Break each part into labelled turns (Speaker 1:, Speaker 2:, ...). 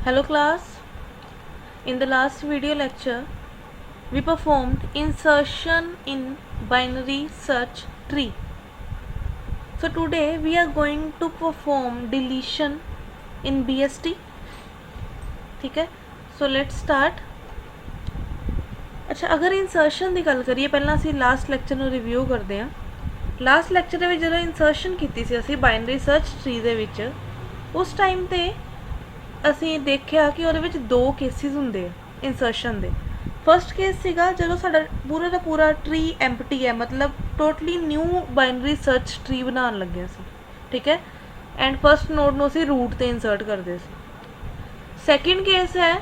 Speaker 1: Hello class, in the last video lecture we performed insertion in binary search tree. So today we are going to perform deletion in BST. ठीक है, so let's start. अच्छा, अगर insertion की गल करिए पहला असीं last lecture नूं रिव्यू करते हैं। लास्ट लैक्चर दे विच जदों इंसर्शन कीती सी असीं बाइनरी सर्च ट्री दे विच, उस टाइम ते ਅਸੀਂ ਦੇਖਿਆ ਕਿ ਉਹਦੇ ਵਿੱਚ ਦੋ ਕੇਸਿਸ ਹੁੰਦੇ ਆ ਇੰਸਰਸ਼ਨ ਦੇ। ਫਸਟ ਕੇਸ ਸੀਗਾ ਜਦੋਂ ਸਾਡਾ ਪੂਰਾ ਦਾ ਪੂਰਾ ਟਰੀ ਐਮਪਟੀ ਹੈ, ਮਤਲਬ totally new binary search tree ਬਣਾਉਣ ਲੱਗਿਆ ਸੀ, ਠੀਕ ਹੈ, ਐਂਡ ਫਸਟ ਨੋਡ ਨੂੰ ਅਸੀਂ ਰੂਟ ਤੇ ਇਨਸਰਟ ਕਰਦੇ ਸੀ। ਸੈਕਿੰਡ ਕੇਸ ਹੈ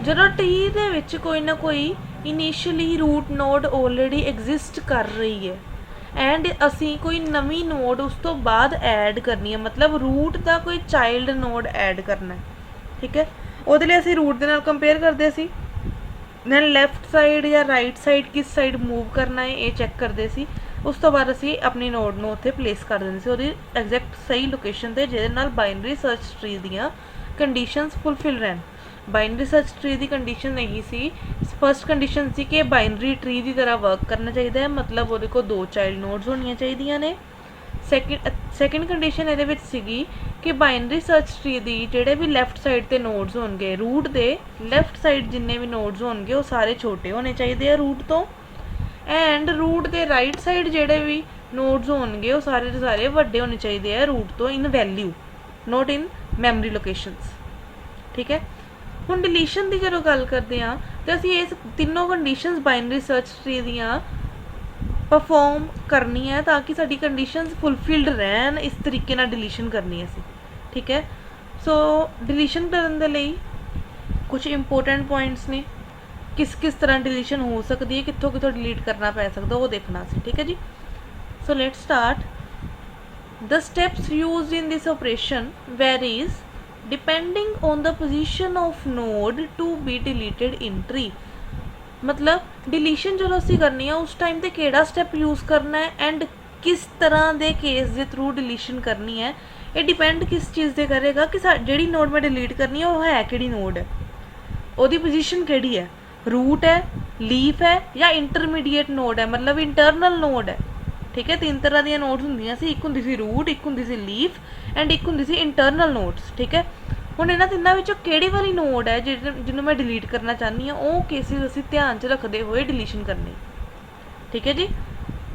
Speaker 1: ਜਦੋਂ ਟਰੀ ਦੇ ਵਿੱਚ ਕੋਈ ਨਾ ਕੋਈ initially root node already exist ਕਰ ਰਹੀ ਹੈ एंड असी कोई नवी नोड उस तो बाद ऐड करनी है, मतलब रूट का कोई चाइल्ड नोड ऐड करना है, ठीक है। वो असी रूट के नाल कंपेयर करते सी, दैन लैफ्ट साइड या राइट साइड किस साइड मूव करना है ये चैक करते सी। उस तो बाद असी अपनी नोड नूं उत्थे प्लेस कर देंगे सी एग्जैक्ट सही लोकेशन ते, जिहदे नाल बाइनरी सर्च ट्री दियां कंडीशनस फुलफिल रहन। बाइनरी सर्च ट्री की कंडीशन यही सी, फस्ट कंडीशन सी कि बाइनरी ट्री की तरह वर्क करना चाहिए, मतलब वो को दो चाइल्ड नोड्स होनी चाहिए ने। सैकेंड कंडीशन ये सीगी कि बाइनरी सर्च ट्री की जोड़े भी लैफ्ट साइड ते नोड्स होंगे, रूट के लैफ्ट साइड जिन्ने भी नोड्स होंगे वो सारे छोटे होने चाहिए रूट तो, एंड रूट के राइट साइड जोड़े भी नोड्स होंगे वो सारे के सारे वड्डे होने चाहिए रूट तो in value, not in memory locations, ठीक है। हुण डिलीशन की जो गल करते हैं तो असी इस तीनों कंडीशनस बाइनरी सर्च ट्री दियां परफॉर्म करनी है ताकि साडी कंडीशनस फुलफिल्ड रहन, इस तरीके नाल डिलीशन करनी है असी, ठीक है। सो डिलीशन करन दे लई कुछ इंपोर्टेंट पॉइंट्स ने, किस किस तरह डिलीशन हो सकती है, कित्थों कित्थों डिलीट करना पै सकदा वो देखना सी, ठीक है जी। So let's start. The steps used in this operation varies depending on the position of node to be deleted in tree, मतलब डिलीशन जो असी करनी है उस टाइम ते केड़ा स्टैप यूज़ करना है एंड किस तरह के केस के थ्रू डिलीशन करनी है, ये डिपेंड किस चीज़ से करेगा कि जिहड़ी नोड मैं डिलीट करनी है वो है किहड़ी नोड है, उसकी पोजीशन किहड़ी है, रूट है, लीफ है या इंटरमीडिएट नोड है, मतलब इंटरनल नोड है, ठीक है। तीन तरह दी नोड्स होंदियां सी, एक हुंदी सी रूट, एक हुंदी सी लीफ एंड एक हुंदी सी इंटरनल नोड्स, ठीक है। हुण इन्हां तिन्नां विचों किहड़ी वाली नोड है जिन्होंने मैं डिलीट करना चाहनी हाँ, वो केसिस असीं ध्यान च रखते हुए डिलीशन करनी, ठीक है जी।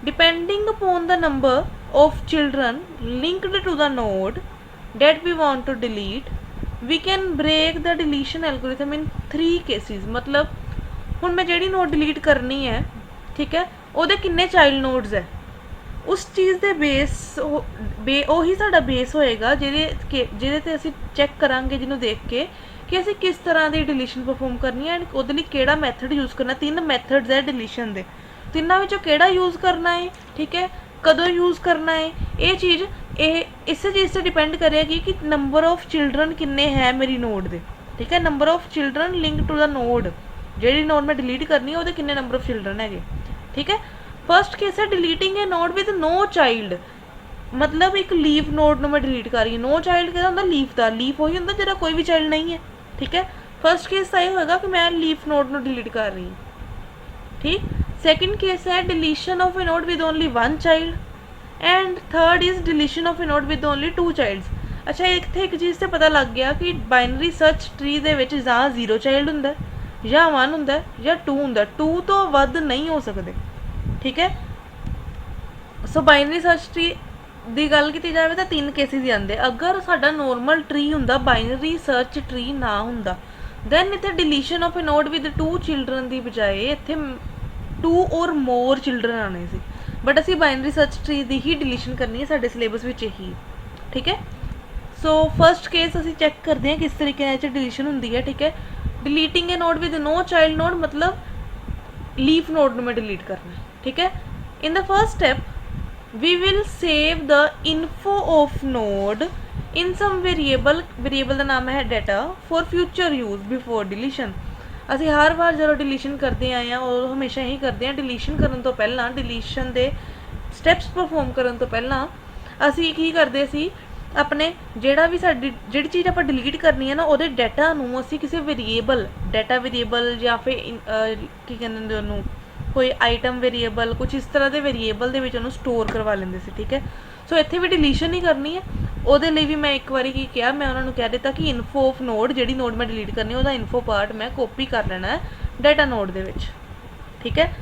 Speaker 1: Depending upon the number of children linked to the node that we want to delete we can break the deletion algorithm in 3 cases, मतलब हुण मैं जिहड़ी नोड डिलीट करनी है, ठीक है, उहदे किन्ने चाइल्ड नोड्स है उस चीज़ के बेस ਉਹੀ साडा बेस होएगा ਜਿਹਦੇ ਤੇ ਅਸੀਂ चैक करांगे जिन्हों देख के कि असी किस तरह की डिलीशन परफॉर्म करनी है एंड ਉਹਦੇ ਲਈ ਕਿਹੜਾ मैथड यूज़ करना। 3 मैथड्स है डिलीशन के, तिन्नां विचों किहड़ा यूज़ करना है, ठीक है, कदों यूज़ करना है, ये चीज़ इस चीज़ से डिपेंड करेगी कि नंबर ऑफ चिल्ड्रन किन्ने है मेरी नोड दे, ठीक है। Number of children link to the node, जिहड़ी नोड मैं डिलीट करनी है वो किन्ने नंबर ऑफ चिल्ड्रन है, ठीक है। फस्ट केस है deleting a node with no child, मतलब एक लीफ नोड मैं डिलीट कर रही हूँ, नो चाइल्ड कहता होंदा लीफ का, लीफ वही होंदा जिहदा कोई भी चाइल्ड नहीं है, ठीक है। फस्ट केस ये होगा कि मैं लीफ नोड में डिलीट कर रही हूँ, ठीक। सैकेंड केस है deletion of a node with only 1 child and third is deletion of a node with only 2 childs. अच्छा, इत्थे एक चीज़ से पता लग गया कि बाइनरी सर्च ट्री दे विच जां 0 चाइल्ड हुंदा या 1 हुंदा या 2 हुंदा, 2 तो वध नहीं हो सकते, ठीक है। सो बाइनरी सर्च ट्री की गल की जाए तो 3 केसिस ही आते। अगर साडा नॉर्मल ट्री हुंदा, बाइनरी सर्च ट्री ना हुंदा, दैन इत्थे deletion of a node with 2 children की बजाय इत्थे 2 और मोर चिल्ड्रन आने सी, बट असी बाइनरी सर्च ट्री की ही डिलीशन करनी है, साडे सिलेबस विच ही, ठीक है। सो फस्ट केस असी चैक करते हैं किस तरीके डिलीशन हुंदी है, ठीक है। Deleting a node with no child node, मतलब लीफ नोड में डिलीट करना है, ठीक है। In the first step we will save the info of node in some variable का नाम है data for future use before deletion. असी हर बार जो डिलीशन करते आए हैं और हमेशा ही करते हैं, डिलीशन करने तो पहला, डिलीशन के स्टैप्स परफॉर्म करने तो पहला असी की करते सी अपने ਜਿਹੜਾ ਵੀ ਸਾਡੀ ਜਿਹੜੀ ਚੀਜ਼ ਆਪਾਂ ਡਿਲੀਟ ਕਰਨੀ ਹੈ ਨਾ ਉਹਦੇ ਡਾਟਾ ਨੂੰ ਅਸੀਂ ਕਿਸੇ ਵੇਰੀਏਬਲ ਡਾਟਾ ਵੇਰੀਏਬਲ ਜਾਂ ਫਿਰ ਕੀ ਕਹਿੰਦੇ ਹੁੰਦੇ ਉਹਨੂੰ ਕੋਈ ਆਈਟਮ ਵੇਰੀਏਬਲ ਕੁਝ ਇਸ ਤਰ੍ਹਾਂ ਦੇ ਵੇਰੀਏਬਲ ਦੇ ਵਿੱਚ ਉਹਨੂੰ ਸਟੋਰ ਕਰਵਾ ਲੈਂਦੇ ਸੀ ਠੀਕ ਹੈ। ਸੋ ਇੱਥੇ ਵੀ ਡਿਲੀਸ਼ਨ ਹੀ ਕਰਨੀ ਹੈ ਉਹਦੇ ਲਈ ਵੀ ਮੈਂ ਇੱਕ ਵਾਰੀ ਕੀ ਕਿਹਾ ਮੈਂ ਉਹਨਾਂ ਨੂੰ ਕਹਿ ਦਿੱਤਾ ਕਿ ਇਨਫੋ ਆਫ ਨੋਡ ਜਿਹੜੀ ਨੋਡ ਮੈਂ ਡਿਲੀਟ ਕਰਨੀ ਉਹਦਾ ਇਨਫੋ ਪਾਰਟ ਮੈਂ ਕਾਪੀ ਕਰ ਲੈਣਾ ਹੈ ਡਾਟਾ ਨੋਡ ਦੇ ਵਿੱਚ ਠੀਕ ਹੈ।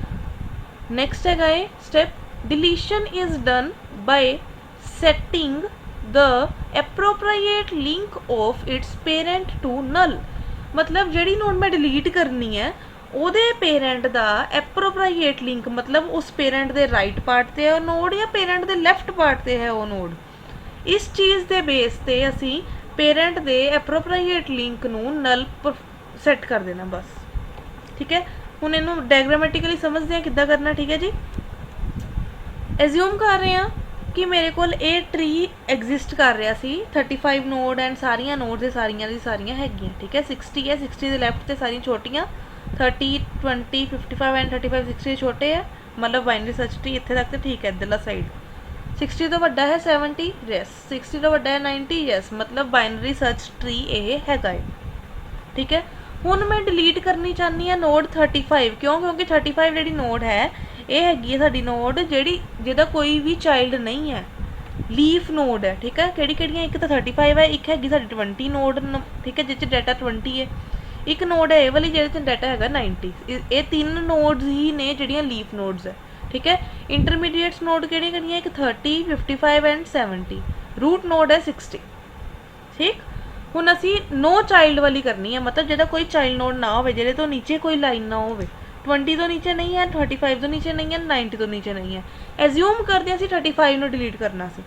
Speaker 1: ਨੈਕਸਟ ਹੈਗਾ ਇਹ step deletion is done ਬਾय setting the appropriate link of its parent to null मतलब ਜਿਹੜੀ ਨੋਡ ਮੈਂ ਡਿਲੀਟ ਕਰਨੀ ਹੈ ਉਹਦੇ ਪੇਰੈਂਟ ਦਾ ਐਪਰੋਪ੍ਰੀਏਟ ਲਿੰਕ मतलब ਉਸ ਪੇਰੈਂਟ ਦੇ ਰਾਈਟ ਪਾਰਟ ਤੇ ਹੈ ਉਹ ਨੋਡ ਜਾਂ ਪੇਰੈਂਟ ਦੇ ਲੈਫਟ ਪਾਰਟ ਤੇ ਹੈ ਉਹ ਨੋਡ ਇਸ ਚੀਜ਼ ਦੇ ਬੇਸ ਤੇ ਅਸੀਂ ਪੇਰੈਂਟ ਦੇ ਐਪਰੋਪ੍ਰੀਏਟ ਲਿੰਕ ਨੂੰ ਨਲ ਸੈੱਟ ਕਰ ਦੇਣਾ ਬਸ ਠੀਕ ਹੈ। ਹੁਣ ਇਹਨੂੰ ਡਾਇਗਰਾਮੈਟਿਕਲੀ ਸਮਝਦੇ ਹਾਂ ਕਿੱਦਾਂ ਕਰਨਾ ਠੀਕ ਹੈ ਜੀ। ਐਜ਼ਿਊਮ ਕਰ ਰਹੇ ਹਾਂ कि मेरे को ये ट्री एग्जिस्ट कर रहा सी 35 नोड एंड सारिया नोड से सारिया हैगियां ठीक है 60 है 60 के लैफ्ट से सारिया छोटियां 30 20 55 एंड 35 60 छोटे है मतलब बाइनरी सर्च ट्री इत्थे तक तो ठीक है इधरला साइड 60 तो वड्डा है 70 यस 60 तो वड्डा है 90 यस मतलब बाइनरी सर्च ट्री ये हैगा है ठीक है। हुण मैं डिलीट करनी चाहनी है नोड 35 क्यों क्योंकि 35 जिहड़ी नोड है ਇਹ ਹੈਗੀ ਹੈ ਸਾਡੀ ਨੋਡ ਜਿਹੜੀ ਜਿਹਦਾ ਕੋਈ ਵੀ ਚਾਈਲਡ ਨਹੀਂ ਹੈ ਲੀਫ ਨੋਡ ਹੈ ਠੀਕ ਹੈ। ਕਿਹੜੀਆਂ ਇੱਕ ਤਾਂ 35 ਹੈ ਇੱਕ ਹੈਗੀ ਸਾਡੀ 20 ਨੋਡ ਠੀਕ ਹੈ ਜਿਸ 'ਚ ਡਾਟਾ 20 ਹੈ ਇੱਕ ਨੋਡ ਹੈ ਇਹ ਵਾਲੀ ਜਿਹਦੇ 'ਚ ਡਾਟਾ ਹੈਗਾ 90 ਇਹ ਤਿੰਨ ਨੋਡਸ ਹੀ ਨੇ ਜਿਹੜੀਆਂ ਲੀਫ ਨੋਡਸ ਹੈ ਠੀਕ ਹੈ। ਇੰਟਰਮੀਡੀਏਟਸ ਨੋਡ ਕਿਹੜੀਆਂ ਇੱਕ 30 55 ਐਂਡ 70 रूट नोड है 60 ठीक। ਹੁਣ ਅਸੀਂ नो चाइल्ड वाली करनी है मतलब ਜਿਹਦਾ ਕੋਈ ਚਾਈਲਡ ਨੋਡ ਨਾ ਹੋਵੇ ਜਿਹਦੇ ਤੋਂ ਨੀਚੇ ਕੋਈ ਲਾਈਨ ਨਾ ਹੋਵੇ 20 तो नीचे नहीं है 35 तो नीचे नहीं है 90 तो नीचे नहीं है एज्यूम करते हैं 35 ਨੂੰ डिलीट करना सी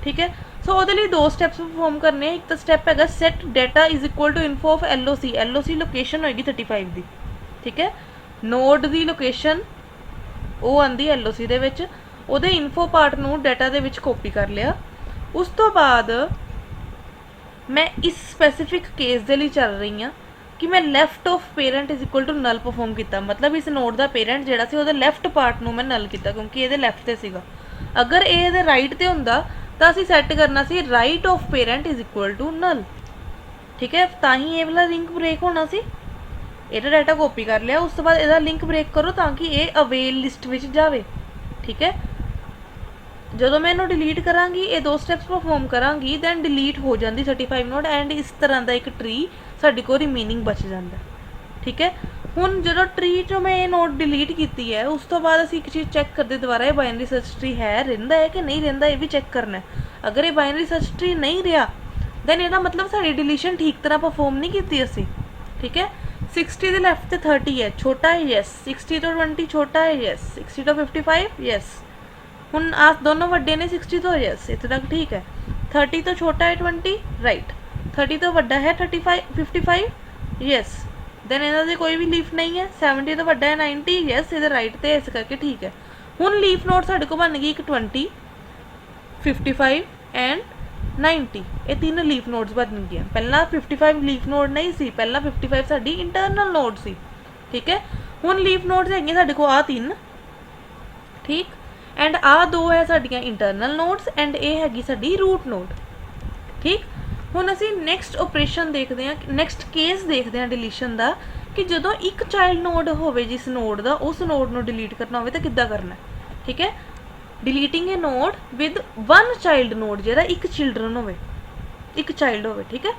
Speaker 1: ठीक है। सो ਉਹਦੇ ਲਈ ਦੋ ਸਟੈਪਸ ਪਰਫਾਰਮ ਕਰਨੇ ਆ। ਇੱਕ ਤਾਂ ਸਟੈਪ ਹੈਗਾ set data is equal to info of LOC LOC location ਹੋਏਗੀ 35 ਦੀ ਠੀਕ ਹੈ। ਨੋਡ ਦੀ ਲੋਕੇਸ਼ਨ ਉਹ ਆਂਦੀ LOC ਦੇ ਵਿੱਚ ਉਹਦੇ ਇਨਫੋ ਪਾਰਟ ਨੂੰ ਡਾਟਾ ਦੇ ਵਿੱਚ ਕਾਪੀ ਕਰ ਲਿਆ। ਉਸ ਤੋਂ ਬਾਅਦ ਮੈਂ ਇਸ ਸਪੈਸੀਫਿਕ ਕੇਸ ਦੇ ਲਈ ਚੱਲ ਰਹੀ ਹਾਂ कि मैं left of parent is equal to null perform किया मतलब इस नोड का पेरेंट जोड़ा से लैफ्ट पार्ट में मैं नल किया क्योंकि ये लैफ्ट से सीगा अगर ये राइट से होंदा तो असी सैट करना सी right of parent is equal to null ठीक है। तो ही ये वाला लिंक ब्रेक होना सी ये डाटा कॉपी कर लिया उस तो बाद यदा लिंक ब्रेक करो ताकि ये अवेल लिस्ट में जाए ठीक है। ਜਦੋਂ मैं इन्हू डिलीट करांगी ये दो स्टैप्स परफॉर्म करांगी दैन डिलीट हो जाती 35 नोड एंड इस तरह का एक ट्री साडे कोल रिमेनिंग बच जाता ठीक है। हुण जो ट्री चो मैं ये नोड डिलीट की है उस तो बाद असीं एक चीज़ चैक करते दोबारा ये बाइनरी सर्च ट्री है रहिंदा है कि नहीं रहिंदा ये भी चैक करना है। अगर ये बाइनरी सर्च ट्री नहीं रहा दैन इहदा मतलब साडी डिलीशन ठीक तरह परफॉर्म नहीं की असीं ठीक है। 60 के लैफ्ट से 30 है छोटा है यस 60 तो 20 छोटा है यस 60 तो 55 यस हुण आ दोनों वड्डे ने 60 तो यस इत्थे तक ठीक है। 30 तो छोटा है 20 राइट 30 तो वड्डा है 35 55 यस दैन इन्हां दे कोई भी लीफ नहीं है 70 तो वड्डा है 90 यस इहदे राइट ते इस करके ठीक है। हुण लीफ नोड साडे कोल बन गई एक 20 55 एंड 90 ये तीन लीफ नोड्स बन गए। पहला 55 लीफ नोड नहीं सी पहला 55 साडी इंटरनल नोड सी ठीक है। हुण लीफ नोड्स हैगे साडे कोल आ तीन ठीक एंड आ दो है साडियां इंटरनल नोड्स एंड ये हैगी साडी रूट नोड ठीक। हुण असीं नैक्सट ऑपरेशन देखते हैं नैक्सट केस देखते हैं डिलीशन का कि जदों एक चाइल्ड नोड होवे जिस नोड का उस नोड नूं डिलीट करना होवे तां किद्दां करना ठीक है। Deleting a node with one child node जिहदा एक चिल्ड्रन होवे एक चाइल्ड होवे ठीक है।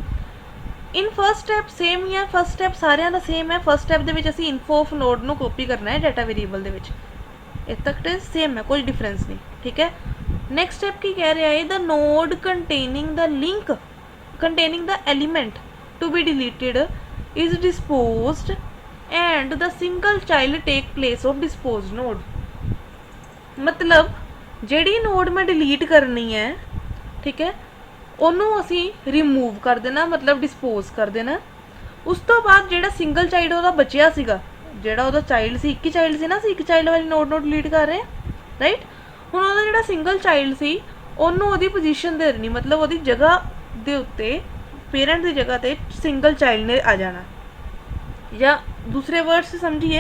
Speaker 1: इन फर्स्ट स्टैप सेम ही है फर्स्ट स्टैप सारिਆਂ ਦਾ सेम है। फर्स्ट स्टैप दे विच असीं इनफो ऑफ नोड नूं कॉपी करना है डाटा वेरीएबल दे विच इस तक सेम है कोई डिफरेंस नहीं ठीक है। नैक्सट स्टैप की कह रहा है the node containing the link containing the element to be deleted is disposed and the single child take place of disposed node मतलब जिहड़ी नोड मैं डिलीट करनी है ठीक है ਉਹਨੂੰ ਅਸੀਂ रिमूव कर देना मतलब डिस्पोज कर देना। उस तो बाद जिहड़ा सिंगल चाइल्ड ਉਹਦਾ बचिया ਸੀਗਾ ਜਿਹੜਾ ਉਹਦਾ ਚਾਈਲਡ ਸੀ ਇੱਕ ਹੀ ਚਾਈਲਡ ਸੀ ਨਾ ਅਸੀਂ ਇੱਕ ਚਾਈਲਡ ਵਾਲੀ ਨੋਡ ਨੂੰ ਡਿਲੀਟ ਕਰ ਰਹੇ ਹਾਂ ਰਾਈਟ। ਹੁਣ ਉਹਦਾ ਜਿਹੜਾ ਸਿੰਗਲ ਚਾਈਲਡ ਸੀ ਉਹਨੂੰ ਉਹਦੀ ਪੋਜੀਸ਼ਨ ਦੇ ਦੇਣੀ मतलब ਉਹਦੀ ਜਗ੍ਹਾ ਦੇ ਉੱਤੇ ਪੇਰੈਂਟ ਦੀ ਜਗ੍ਹਾ ਤੇ ਸਿੰਗਲ ਚਾਈਲਡ ਨੇ ਆ ਜਾਣਾ ਜਾਂ दूसरे वर्ड से समझिए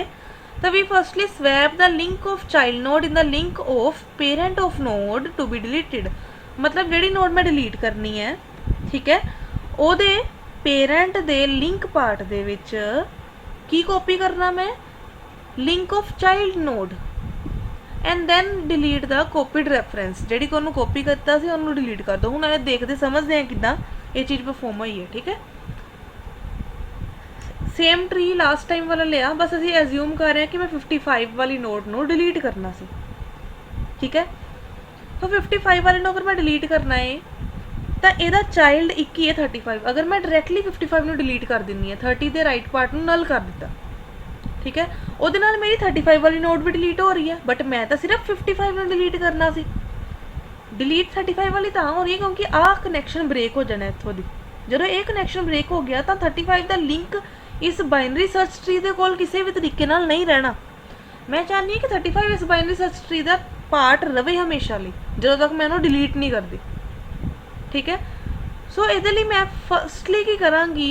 Speaker 1: तो we firstly swap the link of child node in the link of parent of node to be deleted मतलब ਜਿਹੜੀ ਨੋਡ ਮੈਂ ਡਿਲੀਟ ਕਰਨੀ ਹੈ, ਠੀਕ ਹੈ, ਉਹਦੇ ਪੇਰੈਂਟ ਦੇ ਲਿੰਕ ਪਾਰਟ ਦੇ ਵਿੱਚ ਕੀ ਕਾਪੀ ਕਰਨਾ ਮੈਂ, link of child node, and then delete the copied reference. ਜਿਹੜੀ ਕਿ ਉਹਨੂੰ ਕਾਪੀ ਕੀਤਾ ਸੀ ਉਹਨੂੰ ਡਿਲੀਟ ਕਰ ਦਿਓ। ਹੁਣ ਇਹ ਦੇਖਦੇ ਸਮਝਦੇ ਹਾਂ ਕਿੱਦਾਂ ਇਹ ਚੀਜ਼ ਪਰਫੋਰਮ ਹੋਈ ਹੈ, ਠੀਕ ਹੈ। ਸੇਮ ਟਰੀ ਲਾਸਟ ਟਾਈਮ ਵਾਲਾ ਲਿਆ, ਬਸ ਅਸੀਂ ਐਜ਼ਿਊਮ ਕਰ ਰਹੇ ਹਾਂ ਕਿ ਮੈਂ 55 ਵਾਲੀ ਨੋਡ ਨੂੰ ਡਿਲੀਟ ਕਰਨਾ ਸੀ, ਠੀਕ ਹੈ। तो 55 वाले ਨੂੰ अगर मैं डिलीट करना है तो ਇਹਦਾ ਚਾਈਲਡ ਇੱਕ ਹੀ ਹੈ 35। अगर मैं डायरेक्टली 55 ਨੂੰ डिलीट कर ਦਿੰਨੀ ਹੈ, 30 ਦੇ ਰਾਈਟ ਪਾਰਟ ਨੂੰ ਨਲ ਕਰ ਦਿੱਤਾ, ਠੀਕ ਹੈ, ਉਹਦੇ ਨਾਲ ਮੇਰੀ 35 ਵਾਲੀ ਨੋਟ ਵੀ डिलीट ਹੋ ਰਹੀ ਹੈ, ਬਟ ਮੈਂ ਤਾਂ ਸਿਰਫ 55 ਨੂੰ डिलीट ਕਰਨਾ ਸੀ। डिलीट 35 ਵਾਲੀ ਤਾਂ ਹੋ ਰਹੀ ਹੈ ਕਿਉਂਕਿ ਆਹ ਕਨੈਕਸ਼ਨ ਬ੍ਰੇਕ ਹੋ ਜਾਣਾ ਇੱਥੋਂ ਦੀ। ਜਦੋਂ ਇਹ ਕਨੈਕਸ਼ਨ ਬ੍ਰੇਕ ਹੋ ਗਿਆ ਤਾਂ 35 ਦਾ ਲਿੰਕ ਇਸ ਬਾਈਨਰੀ ਸਰਚ ਟਰੀ ਦੇ ਕੋਲ ਕਿਸੇ ਵੀ ਤਰੀਕੇ ਨਾਲ ਨਹੀਂ ਰਹਿਣਾ। ਮੈਂ ਚਾਹੁੰਦੀ ਹਾਂ ਕਿ 35 ਇਸ ਬਾਈਨਰੀ ਸਰਚ ਟਰੀ ਦਾ ਪਾर्ट रवे हमेशा ਲਈ, ਜਦੋਂ ਤੱਕ मैं ਉਹਨੂੰ डिलीट नहीं करती, ठीक है। सो ਇਹਦੇ ਲਈ मैं फर्स्टली की करांगी,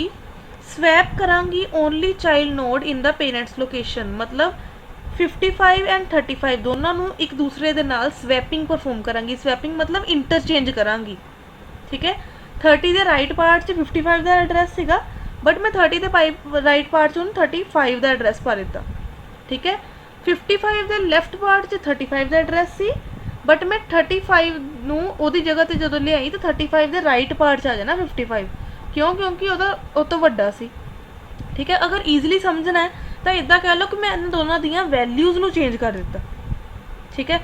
Speaker 1: स्वैप करांगी only child node in the parents location. मतलब 55 एंड 35 दोनों ਨੂੰ ਇੱਕ ਦੂਸਰੇ ਦੇ ਨਾਲ स्वैपिंग परफॉर्म करांगी। स्वैपिंग मतलब इंटरचेंज करांगी, ठीक है। 30 ਦੇ ਰਾਈਟ ਪਾਰਟ 'ਚ 55 ਦਾ ਐਡਰੈਸ ਸੀਗਾ, ਬਟ ਮੈਂ 30 ਦੇ ਰਾਈਟ ਪਾਰਟ 'ਚ ਉਹਨੂੰ 35 ਦਾ ਐਡਰੈਸ ਪਾ ਦਿੱਤਾ, ठीक है। 55 ਦੇ ਲੈਫਟ ਪਾਰਟ 'ਚ 35 ਦਾ ਐਡਰੈਸ ਸੀ, ਬਟ ਮੈਂ 35 ਨੂੰ ਉਹਦੀ ਜਗ੍ਹਾ ਤੇ ਜਦੋਂ ਲਿਆਈ ਤਾਂ 35 ਦੇ ਰਾਈਟ ਪਾਰਟ 'ਚ ਆ ਜਾਣਾ 55। ਕਿਉਂ? ਕਿਉਂਕਿ ਉਹਦਾ ਉਹ ਤੋਂ ਵੱਡਾ ਸੀ, ਠੀਕ ਹੈ। ਅਗਰ ਈਜ਼ੀਲੀ ਸਮਝਣਾ ਹੈ ਤਾਂ ਇੱਦਾਂ ਕਹਿ ਲਓ ਕਿ ਮੈਂ ਇਹਨਾਂ ਦੋਨਾਂ ਦੀਆਂ ਵੈਲਿਊਜ਼ ਨੂੰ ਚੇਂਜ ਕਰ ਦਿੱਤਾ, ਠੀਕ ਹੈ।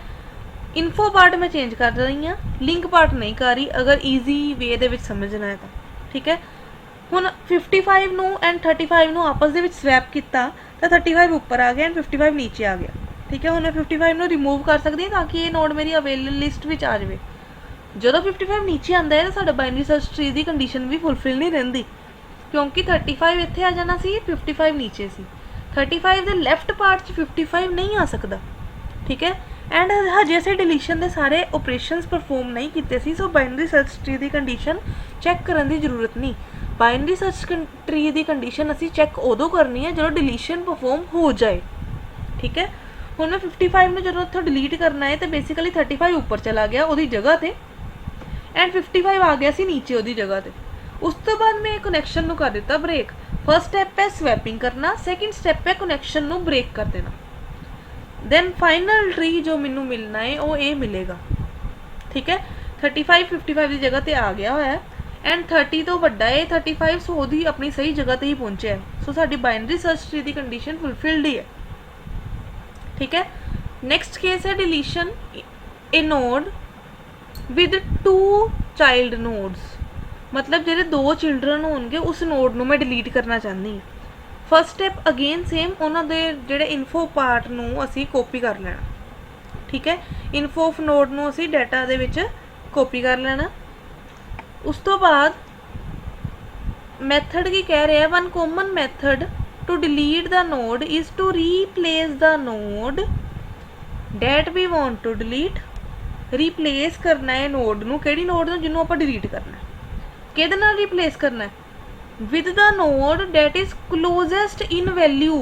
Speaker 1: ਇਨਫੋ ਪਾਰਟ ਮੈਂ ਚੇਂਜ ਕਰ ਰਹੀ ਹਾਂ, ਲਿੰਕ ਪਾਰਟ ਨਹੀਂ ਕਰ ਰਹੀ, ਅਗਰ ਈਜ਼ੀ ਵੇ ਦੇ ਵਿੱਚ ਸਮਝਣਾ ਹੈ ਤਾਂ, ਠੀਕ ਹੈ। ਹੁਣ 55 ਨੂੰ ਐਂਡ 35 ਨੂੰ ਆਪਸ ਦੇ ਵਿੱਚ ਸਵੈਪ ਕੀਤਾ ਤਾਂ 35 ਉੱਪਰ ਆ ਗਿਆ ਐਂਡ 55 ਨੀਚੇ ਆ ਗਿਆ, ਠੀਕ ਹੈ। ਹੁਣ ਮੈਂ 55 ਨੂੰ ਰਿਮੂਵ ਕਰ ਸਕਦੀ ਹਾਂ ਤਾਂ ਕਿ ਇਹ ਨੋਡ ਮੇਰੀ ਅਵੇਲੇਬਲ ਲਿਸਟ ਵਿੱਚ ਆ ਜਾਵੇ। ਜਦੋਂ 55 ਨੀਚੇ ਆਉਂਦਾ ਹੈ ਤਾਂ ਸਾਡਾ ਬਾਈਨਰੀ ਸਰਚ ਟਰੀ ਦੀ ਕੰਡੀਸ਼ਨ ਵੀ ਫੁੱਲਫਿਲ ਨਹੀਂ ਰਹਿੰਦੀ, ਕਿਉਂਕਿ 35 ਇੱਥੇ ਆ ਜਾਣਾ ਸੀ, 55 ਨੀਚੇ ਸੀ। 35 ਦੇ ਲੈਫਟ ਪਾਰਟ 'ਚ 55 ਨਹੀਂ ਆ ਸਕਦਾ, ਠੀਕ ਹੈ। ਐਂਡ ਹਜੇ ਅਸੀਂ ਡਿਲੀਸ਼ਨ ਦੇ ਸਾਰੇ ਆਪਰੇਸ਼ਨਸ ਪਰਫੋਰਮ ਨਹੀਂ ਕੀਤੇ ਸੀ, ਸੋ ਬਾਈਨਰੀ ਸਰਚ ਟਰੀ ਦੀ ਕੰਡੀਸ਼ਨ ਚੈੱਕ ਕਰਨ ਦੀ ਜ਼ਰੂਰਤ ਨਹੀਂ। ਬਾਈਨਰੀ ਸਰਚ ਟਰੀ ਦੀ ਕੰਡੀਸ਼ਨ ਅਸੀਂ ਚੈੱਕ ਉਦੋਂ ਕਰਨੀ ਹੈ ਜਦੋਂ ਡਿਲੀਸ਼ਨ ਪਰਫੋਰਮ ਹੋ ਜਾਏ, ਠੀਕ ਹੈ। ਹੁਣ ਮੈਂ 55 ਨੂੰ ਜਦੋਂ ਇੱਥੋਂ ਡਿਲੀਟ ਕਰਨਾ ਹੈ ਤਾਂ ਬੇਸਿਕਲੀ 35 ਉੱਪਰ ਚਲਾ ਗਿਆ ਉਹਦੀ ਜਗ੍ਹਾ 'ਤੇ ਐਂਡ 55 ਆ ਗਿਆ ਸੀ ਨੀਚੇ ਉਹਦੀ ਜਗ੍ਹਾ 'ਤੇ। ਉਸ ਤੋਂ ਬਾਅਦ ਮੈਂ ਕਨੈਕਸ਼ਨ ਨੂੰ ਕਰ ਦਿੱਤਾ ਬ੍ਰੇਕ। ਫਸਟ ਸਟੈਪ ਹੈ ਸਵੈਪਿੰਗ ਕਰਨਾ, ਸੈਕਿੰਡ ਸਟੈਪ ਹੈ ਕਨੈਕਸ਼ਨ ਨੂੰ ਬ੍ਰੇਕ ਕਰ ਦੇਣਾ। ਦੈਨ ਫਾਈਨਲ ਟਰੀ ਜੋ ਮੈਨੂੰ ਮਿਲਣਾ ਹੈ ਉਹ ਇਹ ਮਿਲੇਗਾ, ਠੀਕ ਹੈ। 35 55 ਦੀ ਜਗ੍ਹਾ 'ਤੇ ਆ ਗਿਆ ਹੋਇਆ ਐਂਡ 30 ਤੋਂ ਵੱਡਾ ਹੈ 35, ਸੋ ਉਹਦੀ ਆਪਣੀ ਸਹੀ ਜਗ੍ਹਾ 'ਤੇ ਹੀ ਪਹੁੰਚਿਆ ਹੈ। ਸੋ ਸਾਡੀ ਬਾਈਨਰੀ ਸਰਚ ਟਰੀ ਦੀ ਕੰਡੀਸ਼ਨ ਫੁੱਲਫਿਲਡ ਹੀ ਹੈ, ठीक है। नेक्स्ट केस है deletion A node with 2 child nodes. मतलब जेडे 2 चिल्ड्रन होणगे उस नोड ਨੂੰ मैं डिलीट करना चाहती ਹਾਂ। फर्स्ट स्टैप अगेन सेम, ਉਹਨਾਂ ਦੇ ਜਿਹੜੇ ਇਨਫੋ ਪਾਰਟ ਨੂੰ ਅਸੀਂ ਕਾਪੀ ਕਰ ਲੈਣਾ, ਠੀਕ ਹੈ। ਇਨਫੋ ਆਫ ਨੋਡ ਨੂੰ ਅਸੀਂ ਡਾਟਾ ਦੇ ਵਿੱਚ ਕਾਪੀ ਕਰ ਲੈਣਾ। ਉਸ ਤੋਂ ਬਾਅਦ ਮੈਥਡ ਕੀ ਕਹਿ ਰਿਹਾ, one common method to delete the node is to replace the node that we want to delete। replace करना है node ਨੂੰ, ਕਿਹੜੀ node ਨੂੰ ਜਿਹਨੂੰ ਆਪਾਂ delete ਕਰਨਾ ਹੈ, ਕਿਹਦੇ ਨਾਲ replace ਕਰਨਾ ਹੈ, with the node that is closest in value।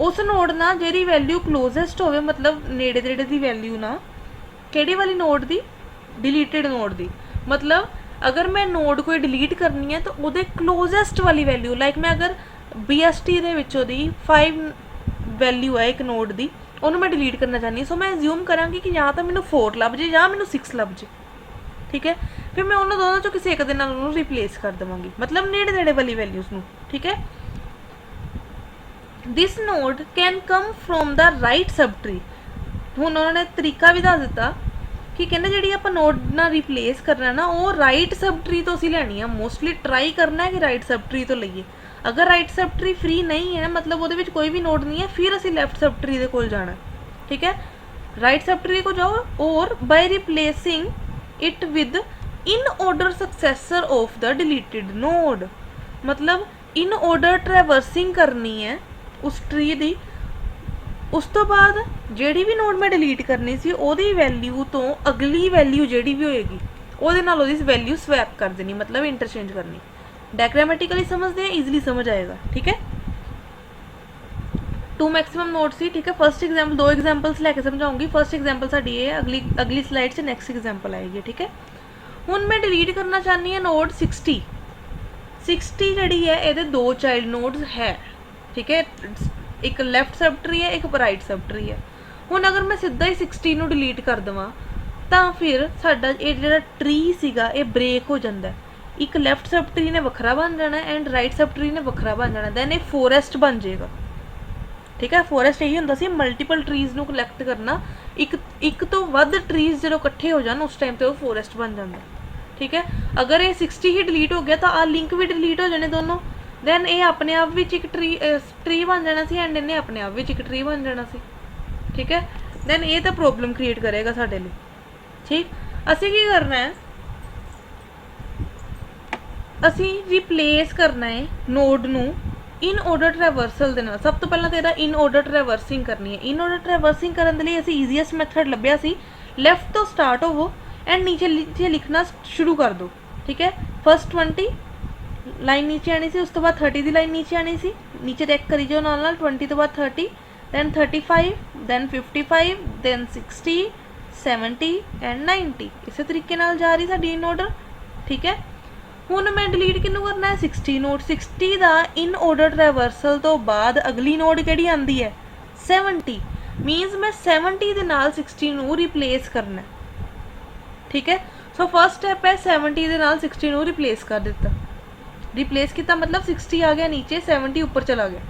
Speaker 1: ਉਸ node ਨਾਲ ਜਿਹੜੀ value closest ਹੋਵੇ, ਮਤਲਬ ਨੇੜੇ ਨੇੜੇ ਦੀ value ਨਾ, ਕਿਹੜੀ ਵਾਲੀ node ਦੀ, deleted node ਦੀ। मतलब अगर मैं node कोई delete करनी है तो ਉਹਦੇ closest वाली value, लाइक मैं अगर BST ਦੇ ਵਿੱਚੋਂ ਦੀ 5 ਵੈਲਿਊ ਹੈ ਇੱਕ ਨੋਡ ਦੀ, ਉਹਨੂੰ ਮੈਂ ਡਿਲੀਟ ਕਰਨਾ ਚਾਹੁੰਦੀ। ਸੋ ਮੈਂ ਅਸਿਊਮ ਕਰਾਂਗੀ ਕਿ ਜਾਂ ਤਾਂ ਮੈਨੂੰ 4 ਲੱਭ ਜੇ ਜਾਂ ਮੈਨੂੰ 6 ਲੱਭ ਜੇ, ਠੀਕ ਹੈ। ਫਿਰ ਮੈਂ ਉਹਨਾਂ ਦੋਨਾਂ ਚੋਂ ਕਿਸੇ ਇੱਕ ਦੇ ਨਾਲ ਉਹਨੂੰ ਰਿਪਲੇਸ ਕਰ ਦੇਵਾਂਗੀ, ਮਤਲਬ ਨੇੜੇ ਨੇੜੇ ਵਾਲੀ ਵੈਲਿਊਜ਼ ਨੂੰ, ਠੀਕ ਹੈ। This node can come from the right subtree. ਹੁਣ ਉਹਨਾਂ ਨੇ ਤਰੀਕਾ ਵੀ ਦੱਸ ਦਿੱਤਾ ਕਿ ਕਹਿੰਦੇ ਜਿਹੜੀ ਆਪਾਂ ਨੋਡ ਨਾਲ ਰਿਪਲੇਸ ਕਰਨਾ ਨਾ ਉਹ ਰਾਈਟ ਸਬ ਟਰੀ ਤੋਂ ਅਸੀਂ ਲੈਣੀ ਆ। ਮੋਸਟਲੀ ਟਰਾਈ ਕਰਨਾ ਹੈ ਕਿ ਰਾਈਟ ਸਬ ਟਰੀ ਤੋਂ ਲਈਏ। अगर राइट सब ट्री फ्री नहीं है, मतलब वो कोई भी नोड नहीं है, फिर असी लैफ्ट सब ट्री के कोल जाना, ठीक है। राइट सब ट्री को जाओ और by replacing it with in order successor of the deleted node. मतलब इन ऑर्डर ट्रैवर्सिंग करनी है उस ट्री दी। उस तो बाद जिहड़ी भी नोड मैं डिलीट करनी सी ओहदी वैल्यू तो अगली वैल्यू जिहड़ी भी होएगी ओहदे नाल ओहदी वैल्यू स्वैप कर देनी, मतलब इंटरचेंज करनी। डायग्रामेटिकली समझते हैं, ईजिली समझ आएगा, ठीक है। 2 मैक्सिमम नोड सी, ठीक है। फर्स्ट एग्जाम्पल 2 एग्जाम्पल्स लैके समझाऊंगी। फर्स्ट एग्जाम्पल साडी ये है, अगली स्लाइड से नैक्सट एग्जाम्पल आएगी, ठीक है। हुण मैं डिलीट करना चाहनी हाँ नोड 60 जिहड़ी है ये दो चाइल्ड नोड्स है, ठीक है, एक लैफ्ट सब ट्री है एक राइट सब ट्री है। हुण अगर मैं सीधा ही 60 नूं डिलीट कर देवां तां फिर साडा ये जिहड़ा ट्री सीगा ये ब्रेक हो जांदा है। एक लैफ्ट सब ट्री ने वखरा बन जाना एंड राइट सब ट्री ने वखरा बन जाना, दैन ये फॉरेस्ट बन जाएगा, ठीक है। फॉरेस्ट यही होंदा सी मल्टीपल ट्रीज़ नूं कलैक्ट करना, एक तो वध ट्रीज़ जो इकट्ठे हो जान उस टाइम ते वो फॉरेस्ट बन जाता, ठीक है। अगर ये 60 ही डिलीट हो गया तो आ लिंक भी डिलीट हो जाने दोनों, दैन ये अपने आप विच एक ट्री बन जाना सी एंड इन्हें अपने आप विच एक ट्री बन जाना सी, ठीक है। दैन ये तो प्रॉब्लम क्रिएट करेगा साडे लिए, ठीक। असी की करना है, असी रिप्लेस करना है नोड नू इन ऑर्डर ट्रैवर्सल दे नाल। सब तो पहला तेरा इन ऑर्डर ट्रैवर्सिंग करनी है। इन ऑर्डर ट्रैवर्सिंग करने के लिए असी ईजीएस्ट मैथड लभ्या सी, लैफ्ट तो स्टार्ट होवो एंड नीचे नीचे लिखना शुरू कर दो, ठीक है। फर्स्ट 20 लाइन नीचे आनी सी, उस तो बाद 30 की लाइन नीचे आनी सी, नीचे चेक करी जाओ नाल नाल, 20 तो बाद 30, दैन 35, दैन 55, दैन 60, 70 एंड 90 इस तरीके नाल जा रही साडी इन ऑर्डर, ठीक है। हुण मैं डिलीट किनू करना है 60 नोड। 60 का इन ऑर्डर ट्रैवर्सल तो बाद अगली नोड किहड़ी आंदी है 70, मीनस मैं 70 दे नाल 60 नू रिप्लेस करना है, ठीक है। सो फर्स्ट स्टैप है 70 दे नाल 60 नू रिप्लेस कर दिता, रिप्लेस किया मतलब 60 आ गया नीचे, 70 ऊपर चला गया,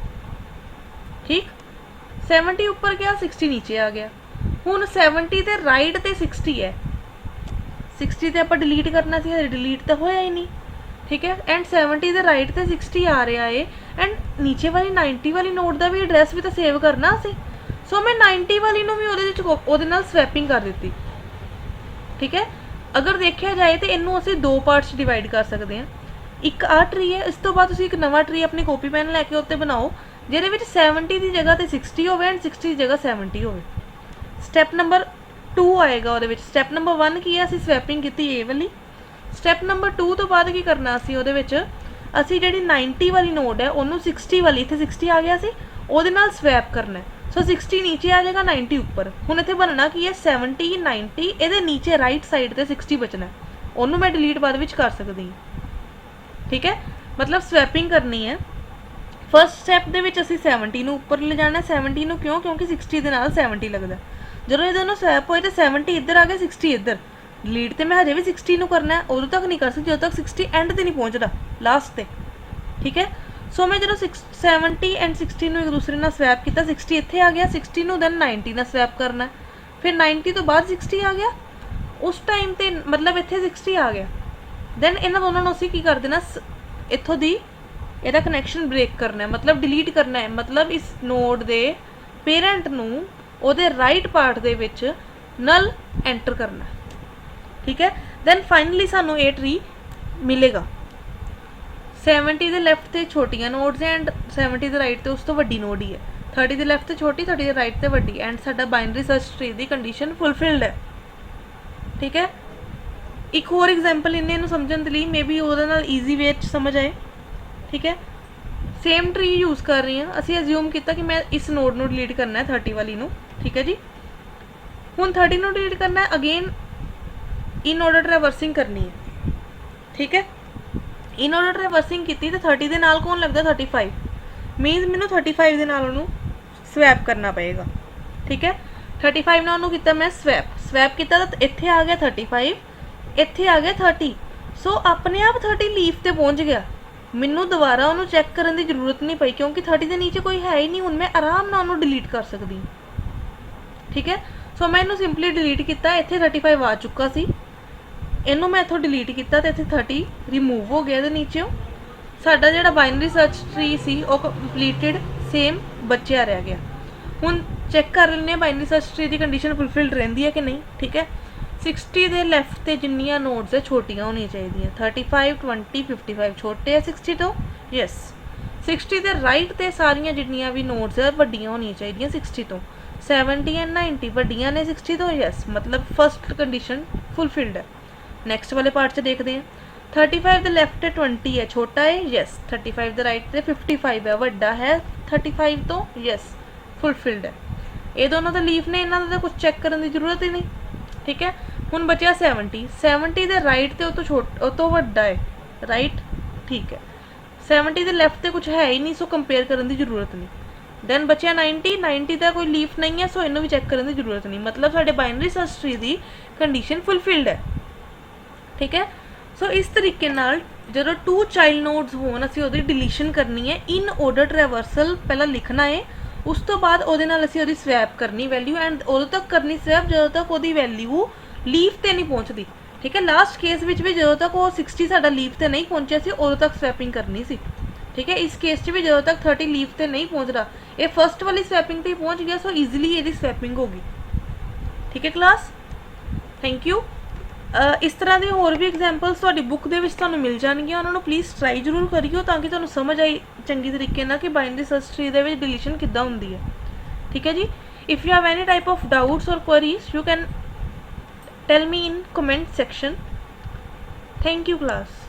Speaker 1: ठीक। 70 ऊपर गया 60 नीचे आ गया। हुण 70 ते राइट ते 60 है, 60 ते आपां डिलीट करना सी, डिलीट तो होया ही नहीं, ठीक है। एंड 70 दे राइट ते 60 आ रहा है एंड नीचे वाली 90 वाली नोट का भी एड्रैस भी तो सेव करना सी। सो मैं 90 वाली नूं भी उहदे नाल स्वैपिंग कर दी, ठीक है। अगर देखा जाए तो इनू असीं दो पार्ट्स डिवाइड कर सकते हैं। एक आ ट्री है, इस तो बाद तुसीं एक नवा ट्री अपनी कॉपी पेन लैके उत्ते बनाओ जिहदे विच 70 की जगह ते 60 होवे एंड 60 की जगह 70 होवे। स्टैप नंबर 2 आएगा उहदे विच। स्टैप नंबर 1 की है, असीं स्वैपिंग कीती ए वाली। स्टैप नंबर 2 तो बाद की करना असीं उहदे विच असीं जिहड़ी 90 वाली नोट है उहनूं 60 वाली, इत्थे 60 आ गया सी, उहदे नाल स्वैप करना है। सो 60 नीचे आ जाएगा 90 ऊपर। हुण इत्थे बनना की है 70 90, इहदे नीचे राइट साइड ते 60 बचना है, उहनूं मैं डिलीट बाद विच कर सकदी हां, ठीक है। मतलब स्वैपिंग करनी है। फर्स्ट स्टैप दे विच असीं 70 नूं ऊपर ले जाना। 70 नूं क्यों? क्योंकि 60 दे नाल 70 लगदा। जदों ये दोनों स्वैप होए तो 70 इधर आ गया 60 इधर, डिलीट तो मैं हजे भी 60 नूं करना है, उदों तक नहीं कर सकती जदों तक 60 एंड ते नहीं पहुँचता लास्ट ते, ठीक है। सो मैं जो 70 एंड 60 नूं एक दूसरे नाल स्वैप किया, 60 इत्थे आ गया, 60 नूं दैन 90 नाल स्वैप करना है, फिर 90 तो बाद 60 आ गया, उस टाइम ते मतलब इत्थे 60 आ गया। दैन इन्हां दोनों नूं असीं की कर देना, इत्थों दी इहदा कनैक्शन ब्रेक करना है, मतलब डिलीट करना है, मतलब इस नोड दे पेरेंट नूं उहदे राइट पार्ट दे विच नल एंटर करना है, ठीक है। दैन फाइनली सानू ये ट्री मिलेगा। 70 दे लैफ्ट ते छोटियां नोड्स एंड 70 दे राइट ते उस तो वड्डी नोड ही है। 30 दे लैफ्ट ते छोटी, 30 दे राइट ते वड्डी, एंड साडा बाइनरी सर्च ट्री दी कंडीशन फुलफिल्ड है, ठीक है। एक होर एग्जाम्पल इन्हें समझने लिए मे बी उहदे नाल ईजी वे च समझ आए, ठीक है। सेम ट्री यूज़ कर रही हैं, असीं अज्यूम किया कि मैं इस नोड नूं डिलीट करना है 30 वाली नूं, ठीक है जी। हुण 30 नूं डिलीट करना है, अगेन इन ऑर्डर ट्रैवर्सिंग करनी है, ठीक है। इन ऑर्डर ट्रैवर्सिंग की तो 30 दे नाल कौन लगता 35, मीनस मैनू 35 दे नाल उहनूं स्वैप करना पएगा, ठीक है। 35 नाल उहनूं कीता मैं स्वैप किया तो इत्थे आ गया 35, इत्थे आ गया 30। सो अपने आप 30 लीफ ते पहुँच गया, मैनू दोबारा उन्होंने चैक करने की जरूरत नहीं पई क्योंकि 30 के नीचे कोई है ही नहीं। हुण मैं आराम नाल उन्होंने डिलीट कर सकती, ठीक है। सो मैं इन्हूं सिंपली डिलीट किया, इत्थे 35 आ चुका सी, इनू मैं इत्थों डिलीट किया तो इत्थे 30 रिमूव हो गया, नीचे साडा जिहड़ा बाइनरी सर्च ट्री सी वो कंप्लीटेड सेम बच्चा रह गया। हुण चैक कर लेने बाइनरी सर्च ट्री की कंडीशन फुलफिल्ड रहिंदी है कि नहीं, ठीक है। 60 दे लैफ्ट ते जिन्नियां नोड्स है छोटियां होनी चाहिए, 35 20 55 छोटे है 60 तो यस। 60 दे राइट ते सारियां जिन्नियां भी नोड्स है वड्डियां होनी चाहिए 60 तो। 70 एंड 90 वड्डियां ने 60 तो यस, मतलब फर्स्ट कंडीशन फुलफिल्ड है। नैक्सट वाले पार्ट से देखते हैं। 35 दे लैफ्ट ते 20 है छोटा है यस, 35 दे राइट ते 55 है वड्डा है 35 तो यस फुलफिल्ड है। ये दोनों तो लीफ ने, इन्हों का कुछ चैक करने की जरूरत ही नहीं, ठीक है। ਹੁਣ ਬਚਿਆ 70 ਦੇ ਰਾਈਟ ਤੇ ਉਹ ਤੋਂ ਵੱਡਾ ਹੈ, ਰਾਈਟ, ਠੀਕ ਹੈ। 70 ਦੇ ਲੈਫਟ ਤੇ ਕੁਝ ਹੈ ਹੀ ਨਹੀਂ, ਸੋ ਕੰਪੇਅਰ ਕਰਨ ਦੀ ਜ਼ਰੂਰਤ ਨਹੀਂ। ਦੈਨ ਬਚਿਆ 90 ਦਾ ਕੋਈ ਲੀਫ ਨਹੀਂ ਹੈ, ਸੋ ਇਹਨੂੰ ਵੀ ਚੈੱਕ ਕਰਨ ਦੀ ਜ਼ਰੂਰਤ ਨਹੀਂ। ਮਤਲਬ ਸਾਡੇ ਬਾਈਨਰੀ ਸਰਚ ਟਰੀ ਦੀ ਕੰਡੀਸ਼ਨ ਫੁਲਫਿਲਡ ਹੈ, ਠੀਕ ਹੈ। ਸੋ ਇਸ ਤਰੀਕੇ ਨਾਲ ਜਦੋਂ 2 ਚਾਈਲਡ ਨੋਡਸ ਹੋਣ ਅਸੀਂ ਉਹਦੀ ਡਿਲੀਸ਼ਨ ਕਰਨੀ ਹੈ। ਇਨ ਆਰਡਰ ਟ੍ਰੈਵਰਸਲ ਪਹਿਲਾਂ ਲਿਖਣਾ ਹੈ, ਉਸ ਤੋਂ ਬਾਅਦ ਉਹਦੇ ਨਾਲ ਅਸੀਂ ਉਹਦੀ ਸਵੈਪ ਕਰਨੀ ਵੈਲਿਊ, ਐਂਡ ਉਦੋਂ ਤੱਕ ਕਰਨੀ ਸਵੈਪ ਜਦੋਂ ਤੱਕ ਉਹਦੀ ਵੈਲਿਊ ਲੀਫ ਤੇ ਨਹੀਂ ਪਹੁੰਚਦੀ, ਠੀਕ ਹੈ। ਲਾਸਟ ਕੇਸ ਵਿੱਚ ਵੀ ਜਦੋਂ ਤੱਕ ਉਹ 60 ਸਾਡਾ ਲੀਫ ਤੇ ਨਹੀਂ ਪਹੁੰਚਿਆ ਸੀ ਉਦੋਂ ਤੱਕ ਸਵੈਪਿੰਗ ਕਰਨੀ ਸੀ, ਠੀਕ ਹੈ। ਇਸ ਕੇਸ 'ਚ ਵੀ ਜਦੋਂ ਤੱਕ 30 ਲੀਫ ਤੇ ਨਹੀਂ ਪਹੁੰਚਦਾ, ਇਹ ਫਸਟ ਵਾਲੀ ਸਵੈਪਿੰਗ ਤੇ ਪਹੁੰਚ ਗਿਆ, ਸੋ ਈਜ਼ੀਲੀ ਇਹਦੀ ਸਵੈਪਿੰਗ ਹੋ ਗਈ, ਠੀਕ ਹੈ ਕਲਾਸ। Thank you. ਇਸ ਤਰ੍ਹਾਂ ਦੇ ਹੋਰ ਵੀ ਐਗਜ਼ਾਮਪਲਸ ਤੁਹਾਡੀ ਬੁੱਕ ਦੇ ਵਿੱਚ ਤੁਹਾਨੂੰ ਮਿਲ ਜਾਣਗੀਆਂ, ਉਹਨਾਂ ਨੂੰ ਪਲੀਜ਼ ਟਰਾਈ ਜ਼ਰੂਰ ਕਰਿਓ ਤਾਂ ਕਿ ਤੁਹਾਨੂੰ ਸਮਝ ਆਈ ਚੰਗੀ ਤਰੀਕੇ ਨਾਲ ਕਿ ਬਾਈਨਰੀ ਸਰਚ ਟਰੀ ਦੇ ਵਿੱਚ ਡਿਲੀਸ਼ਨ ਕਿੱਦਾਂ ਹੁੰਦੀ ਹੈ, ਠੀਕ ਹੈ ਜੀ। If you have any type of doubts or queries you can tell me in comment section. Thank you class.